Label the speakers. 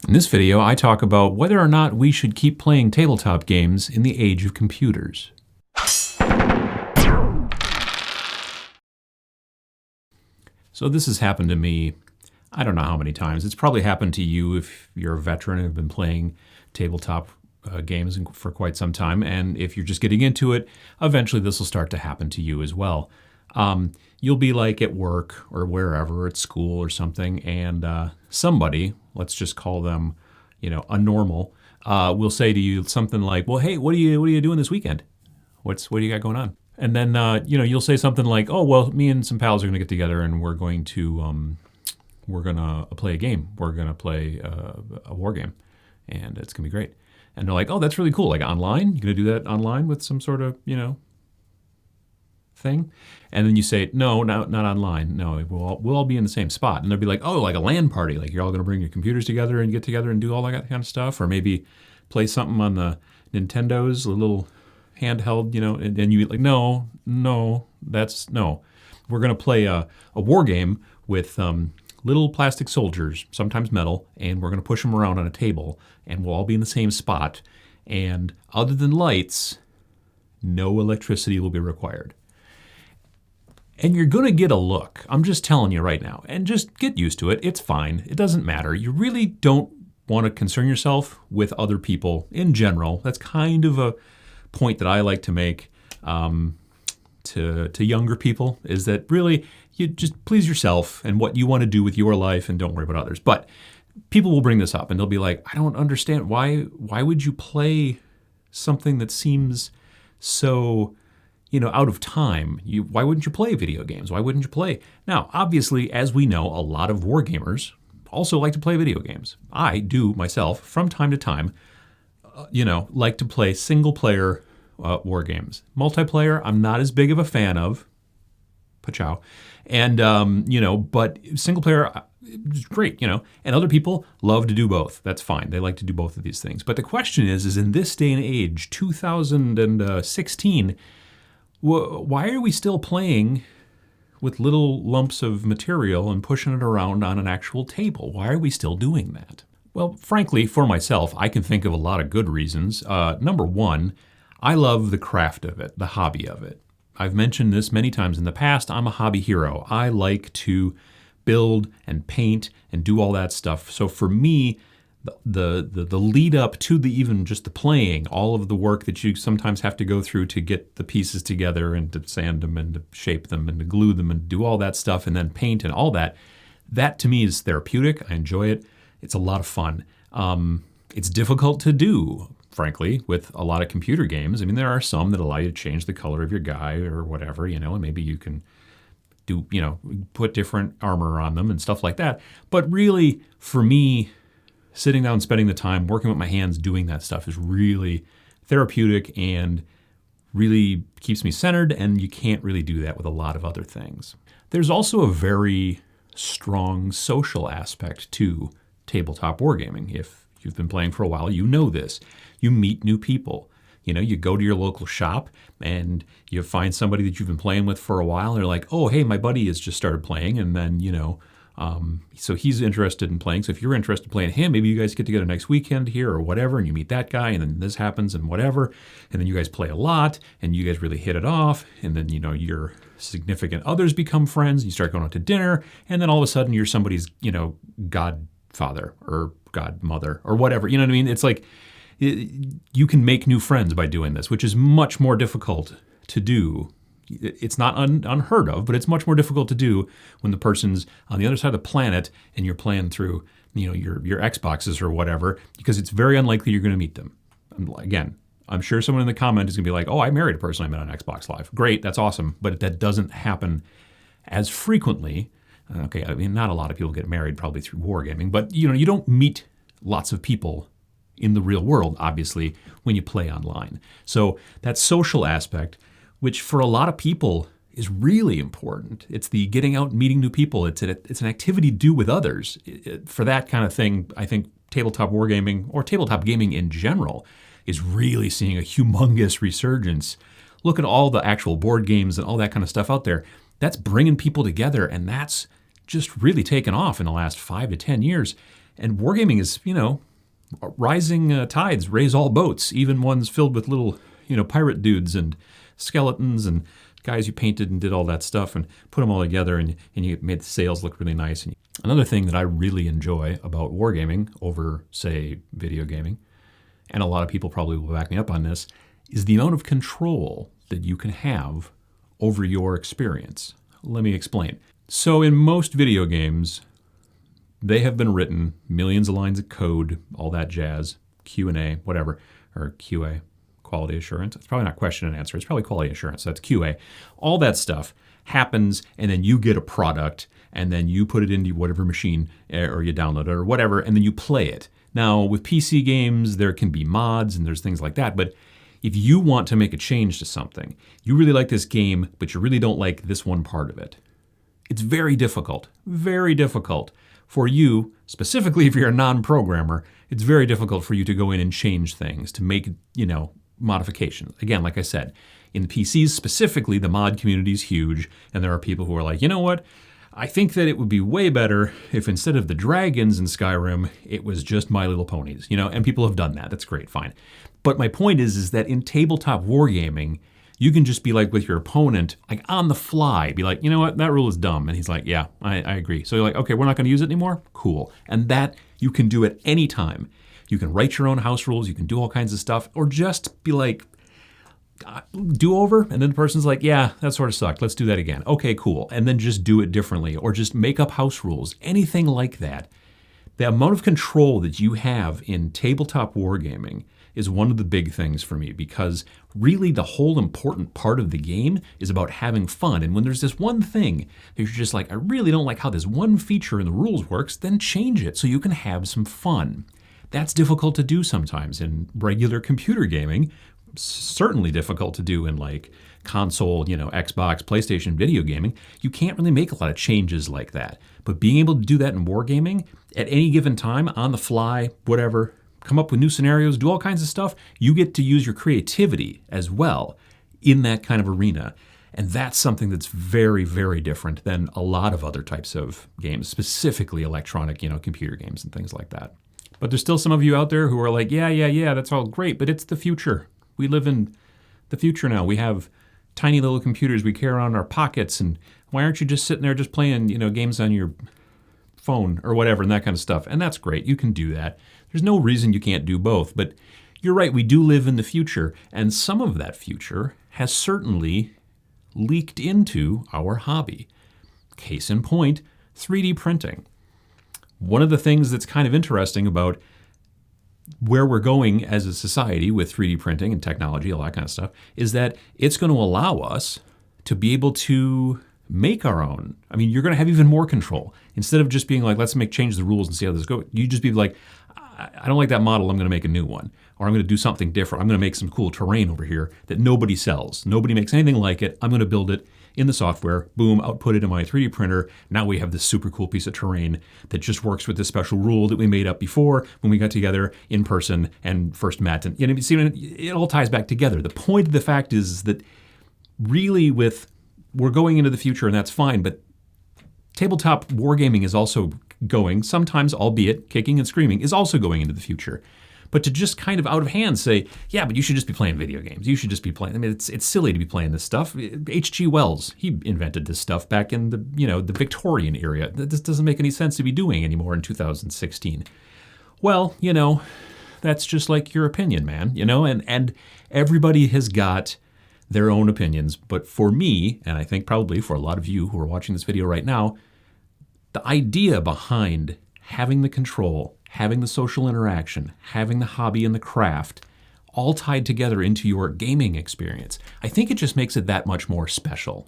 Speaker 1: In this video, I talk about whether or not we should keep playing tabletop games in the age of computers. So this has happened to me, I don't know how many times. It's probably happened to you if you're a veteran and have been playing tabletop games for quite some time. And if you're just getting into it, eventually this will start to happen to you as well. You'll be like at work or wherever, at school or something, and somebody, let's just call them, a normal, will say to you something like, "Well, hey, what are you doing this weekend? What do you got going on?" And then you'll say something like, "Oh, well, me and some pals are going to get together and we're going to play a game. We're going to play a war game, and it's going to be great." And they're like, "Oh, that's really cool. Like online? You're going to do that online with some sort of thing?" And then you say, "No, not online. No, we'll all be in the same spot." And they'll be like, "Oh, like a LAN party. Like you're all going to bring your computers together and get together and do all that kind of stuff, or maybe play something on the Nintendos, a little handheld, And you like, no. We're going to play a war game with little plastic soldiers, sometimes metal, and we're going to push them around on a table, and we'll all be in the same spot. And other than lights, no electricity will be required." And you're going to get a look. I'm just telling you right now. And just get used to it. It's fine. It doesn't matter. You really don't want to concern yourself with other people in general. That's kind of a point that I like to make to younger people, is that really you just please yourself and what you want to do with your life and don't worry about others. But people will bring this up and they'll be like, "I don't understand. Why would you play something that seems so out of time? Why wouldn't you play video games? Why wouldn't you play?" Now, obviously, as we know, a lot of wargamers also like to play video games. I do myself, from time to time, like to play single-player war games. Multiplayer, I'm not as big of a fan of. Pachow. And, but single-player is great, And other people love to do both. That's fine. They like to do both of these things. But the question is in this day and age, 2016, why are we still playing with little lumps of material and pushing it around on an actual table? Why are we still doing that? Well, frankly, for myself, I can think of a lot of good reasons. Number one, I love the craft of it, the hobby of it. I've mentioned this many times in the past. I'm a hobby hero. I like to build and paint and do all that stuff. So for me, the lead up to even just the playing, all of the work that you sometimes have to go through to get the pieces together and to sand them and to shape them and to glue them and do all that stuff and then paint and all that, that to me is therapeutic. I enjoy it. It's a lot of fun. It's difficult to do, frankly, with a lot of computer games. I mean, there are some that allow you to change the color of your guy or whatever, and maybe you can do, put different armor on them and stuff like that. But really, for me, sitting down, spending the time, working with my hands, doing that stuff is really therapeutic and really keeps me centered, and you can't really do that with a lot of other things. There's also a very strong social aspect to tabletop wargaming. If you've been playing for a while, you know this. You meet new people. You go to your local shop and you find somebody that you've been playing with for a while, and they're like, "Oh, hey, my buddy has just started playing," and then, so he's interested in playing. So if you're interested in playing him, maybe you guys get together next weekend here or whatever, and you meet that guy, and then this happens and whatever, and then you guys play a lot, and you guys really hit it off, and then, your significant others become friends, and you start going out to dinner, and then all of a sudden you're somebody's, godfather or godmother or whatever. You know what I mean? It's like you can make new friends by doing this, which is much more difficult to do. It's not unheard of, but it's much more difficult to do when the person's on the other side of the planet and you're playing through, your Xboxes or whatever, because it's very unlikely you're going to meet them. Again, I'm sure someone in the comment is going to be like, "Oh, I married a person I met on Xbox Live." Great, that's awesome, but that doesn't happen as frequently. Okay, I mean, not a lot of people get married probably through wargaming, but you don't meet lots of people in the real world, obviously, when you play online. So that social aspect, which for a lot of people is really important. It's the getting out and meeting new people. It's an activity to do with others. For that kind of thing, I think tabletop wargaming, or tabletop gaming in general, is really seeing a humongous resurgence. Look at all the actual board games and all that kind of stuff out there. That's bringing people together, and that's just really taken off in the last 5 to 10 years. And wargaming is, rising tides raise all boats, even ones filled with little, pirate dudes and skeletons and guys you painted and did all that stuff and put them all together, and you made the sails look really nice. And another thing that I really enjoy about wargaming over, say, video gaming, and a lot of people probably will back me up on this, is the amount of control that you can have over your experience. Let me explain. So in most video games, they have been written, millions of lines of code, all that jazz, Q&A, whatever, or QA, quality assurance. It's probably not question and answer. It's probably quality assurance. That's QA. All that stuff happens, and then you get a product, and then you put it into whatever machine, or you download it, or whatever, and then you play it. Now, with PC games, there can be mods, and there's things like that, but if you want to make a change to something, you really like this game, but you really don't like this one part of it, it's very difficult for you, specifically if you're a non-programmer, it's very difficult for you to go in and change things, to make, modifications. Again, like I said, in the PCs specifically, the mod community is huge, and there are people who are like, you know what? I think that it would be way better if instead of the dragons in Skyrim, it was just My Little Ponies, and people have done that. That's great, fine. But my point is that in tabletop wargaming, you can just be like with your opponent, like on the fly, be like, you know what, that rule is dumb. And he's like, yeah, I agree. So you're like, okay, we're not going to use it anymore? Cool. And that you can do at any time. You can write your own house rules, you can do all kinds of stuff, or just be like, do over, and then the person's like, yeah, that sort of sucked, let's do that again. Okay, cool. And then just do it differently, or just make up house rules, anything like that. The amount of control that you have in tabletop wargaming is one of the big things for me, because really the whole important part of the game is about having fun. And when there's this one thing that you're just like, I really don't like how this one feature in the rules works, then change it so you can have some fun. That's difficult to do sometimes in regular computer gaming, certainly difficult to do in like console, Xbox, PlayStation video gaming. You can't really make a lot of changes like that. But being able to do that in wargaming at any given time, on the fly, whatever, come up with new scenarios, do all kinds of stuff, you get to use your creativity as well in that kind of arena. And that's something that's very, very different than a lot of other types of games, specifically electronic, computer games and things like that. But there's still some of you out there who are like, yeah, that's all great, but it's the future. We live in the future now. We have tiny little computers we carry around in our pockets, and why aren't you just sitting there just playing, games on your phone or whatever and that kind of stuff? And that's great. You can do that. There's no reason you can't do both. But you're right, we do live in the future, and some of that future has certainly leaked into our hobby. Case in point, 3D printing. One of the things that's kind of interesting about where we're going as a society with 3D printing and technology, all that kind of stuff, is that it's going to allow us to be able to make our own. I mean, you're going to have even more control. Instead of just being like, let's change the rules and see how this goes, you just be like, I don't like that model, I'm going to make a new one. Or I'm going to do something different. I'm going to make some cool terrain over here that nobody sells. Nobody makes anything like it. I'm going to build it in the software, boom, output it in my 3D printer. Now we have this super cool piece of terrain that just works with this special rule that we made up before when we got together in person and first met. And it all ties back together. The point of the fact is that really we're going into the future, and that's fine, but tabletop wargaming is also going, sometimes albeit kicking and screaming, is also going into the future. But to just kind of out of hand say, yeah, but you should just be playing video games. You should just be playing. I mean, it's silly to be playing this stuff. H.G. Wells, he invented this stuff back in the Victorian era. This doesn't make any sense to be doing anymore in 2016. Well, that's just like your opinion, man. And everybody has got their own opinions. But for me, and I think probably for a lot of you who are watching this video right now, the idea behind having the control, having the social interaction, having the hobby and the craft, all tied together into your gaming experience, I think it just makes it that much more special.